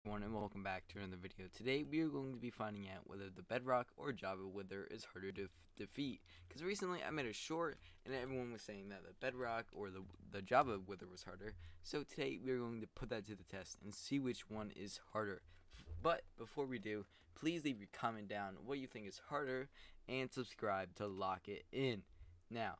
everyone, and welcome back to another video. Today we are going to be finding out whether the Bedrock or Java Wither is harder to defeat. Because recently I made a short and everyone was saying that the Bedrock or the Java Wither was harder. So today we are going to put that to the test and see which one is harder. But before we do, please leave your comment down what you think is harder and subscribe to lock it in. Now,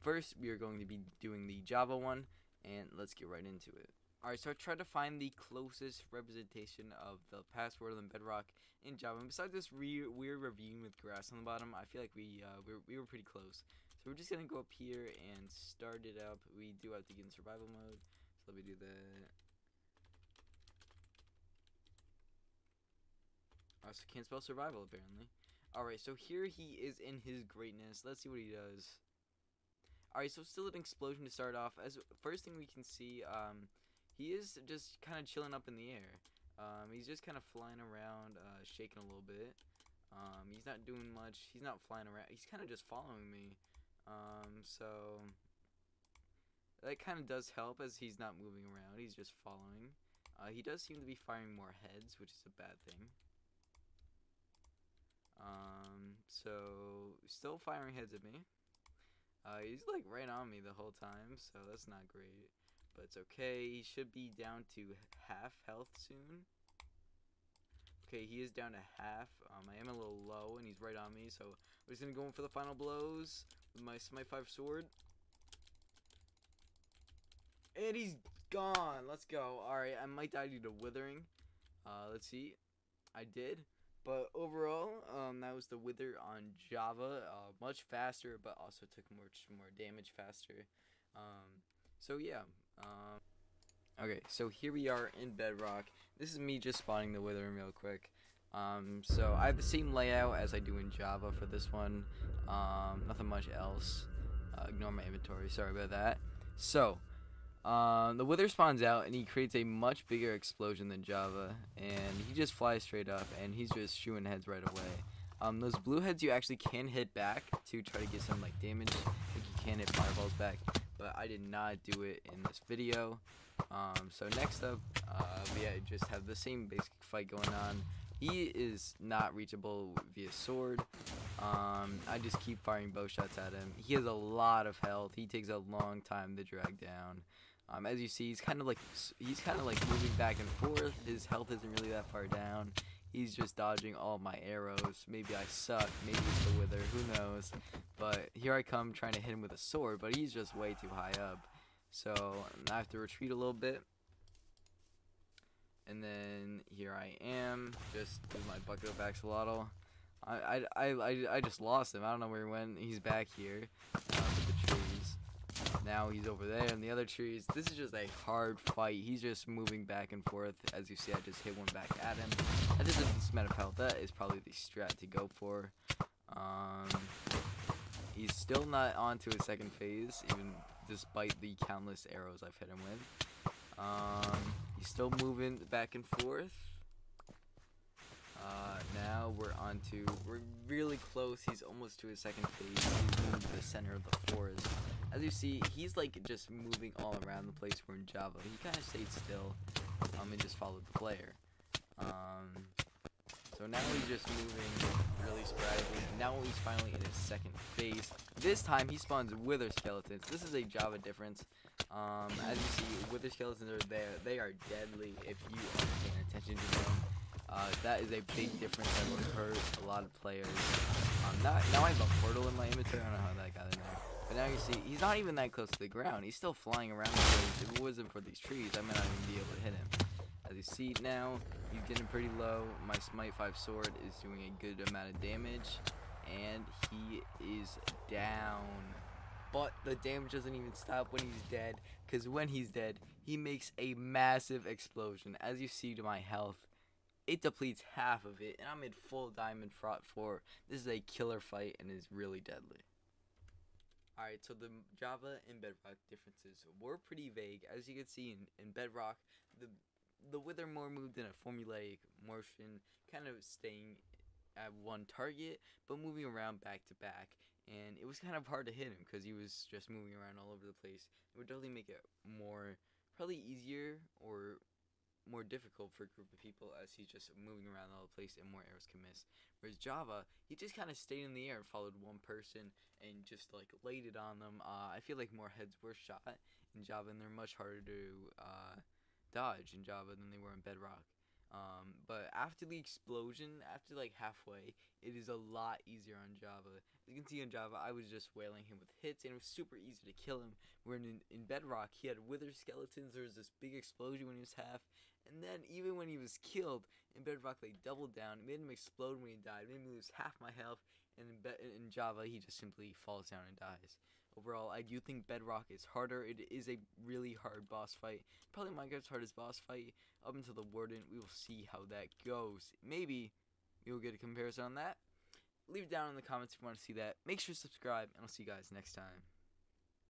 first we are going to be doing the Java one, and let's get right into it. Alright, so I tried to find the closest representation of the password on Bedrock in Java. And besides this weird ravine with grass on the bottom, I feel like we were pretty close. So we're just going to go up here and start it up. We do have to get in survival mode. So let me do that. So can't spell survival apparently. Alright, so here he is in his greatness. Let's see what he does. Alright, so still an explosion to start off. As first thing we can see, he is just kind of chilling up in the air. He's just kind of flying around, shaking a little bit. He's not doing much. He's not flying around. He's kind of just following me. So that kind of does help as he's not moving around. He's just following. He does seem to be firing more heads, which is a bad thing. So still firing heads at me. He's like right on me the whole time, so that's not great. But it's okay. He should be down to half health soon. Okay, he is down to half. I am a little low, and he's right on me. So we're just gonna go in for the final blows with my Smite 5 sword. And he's gone. Let's go. All right, I might die due to withering. Let's see. I did. But overall, that was the Wither on Java. Much faster, but also took much more damage faster. So yeah. Okay, so here we are in Bedrock. This is me just spawning the Wither real quick. So I have the same layout as I do in Java for this one. Nothing much else. Ignore my inventory, sorry about that. So, the Wither spawns out and he creates a much bigger explosion than Java. And he just flies straight up and he's just shooting heads right away. Those blue heads you actually can hit back to try to get some like damage. Like you can hit fireballs back. But I did not do it in this video. So next up, we just have the same basic fight going on. He is not reachable via sword. I just keep firing bow shots at him. He has a lot of health. He takes a long time to drag down. As you see, he's kind of like moving back and forth. His health isn't really that far down. He's just dodging all my arrows. Maybe I suck. Maybe it's the Wither. Who knows? But here I come trying to hit him with a sword, but he's just way too high up. So I have to retreat a little bit. And then here I am, just with my bucket of axolotl. I just lost him. I don't know where he went. He's back here with the trees. Now he's over there in the other trees. This is just a hard fight. He's just moving back and forth. As you see, I just hit one back at him. That is a decent amount of health. That is probably the strat to go for. He's still not on to his second phase, even despite the countless arrows I've hit him with. He's still moving back and forth. Now we're really close. He's almost to his second phase. He's moving to the center of the forest. As you see, he's like just moving all around the place. We're in Java. He kind of stayed still and just followed the player. So now he's just moving really sporadically. Now he's finally in his second phase. This time he spawns Wither skeletons. This is a Java difference. As you see, Wither skeletons are there. They are deadly if you are paying attention to them. That is a big difference that would hurt a lot of players. Now I have a portal in my inventory. I don't know how that got in there. But now you see, he's not even that close to the ground. He's still flying around the place. If it wasn't for these trees, I might not even be able to hit him. As you see now, he's getting pretty low. My Smite 5 sword is doing a good amount of damage. And he is down. But the damage doesn't even stop when he's dead. Because when he's dead, he makes a massive explosion. As you see to my health, it depletes half of it. And I'm in full diamond fraught 4. This is a killer fight and is really deadly. Alright, so the Java and Bedrock differences were pretty vague. As you can see in Bedrock, the Wither more moved in a formulaic motion, kind of staying at one target, but moving around back to back. And it was kind of hard to hit him because he was just moving around all over the place. It would definitely make it more, probably easier or more difficult for a group of people as he's just moving around all the place and more arrows can miss. Whereas Java, he just kind of stayed in the air and followed one person and just like laid it on them. I feel like more heads were shot in Java, and they're much harder to dodge in Java than they were in Bedrock. But after the explosion, after like halfway, it is a lot easier on Java. As you can see on Java, I was just wailing him with hits, and it was super easy to kill him. Where in Bedrock, he had wither skeletons, there was this big explosion when he was half, and then even when he was killed, in Bedrock they doubled down, it made him explode when he died, it made me lose half my health, and in Java, he just simply falls down and dies. Overall, I do think Bedrock is harder. It is a really hard boss fight. Probably Minecraft's hardest boss fight up until the Warden. We will see how that goes. Maybe you'll get a comparison on that. Leave it down in the comments if you want to see that. Make sure to subscribe, and I'll see you guys next time.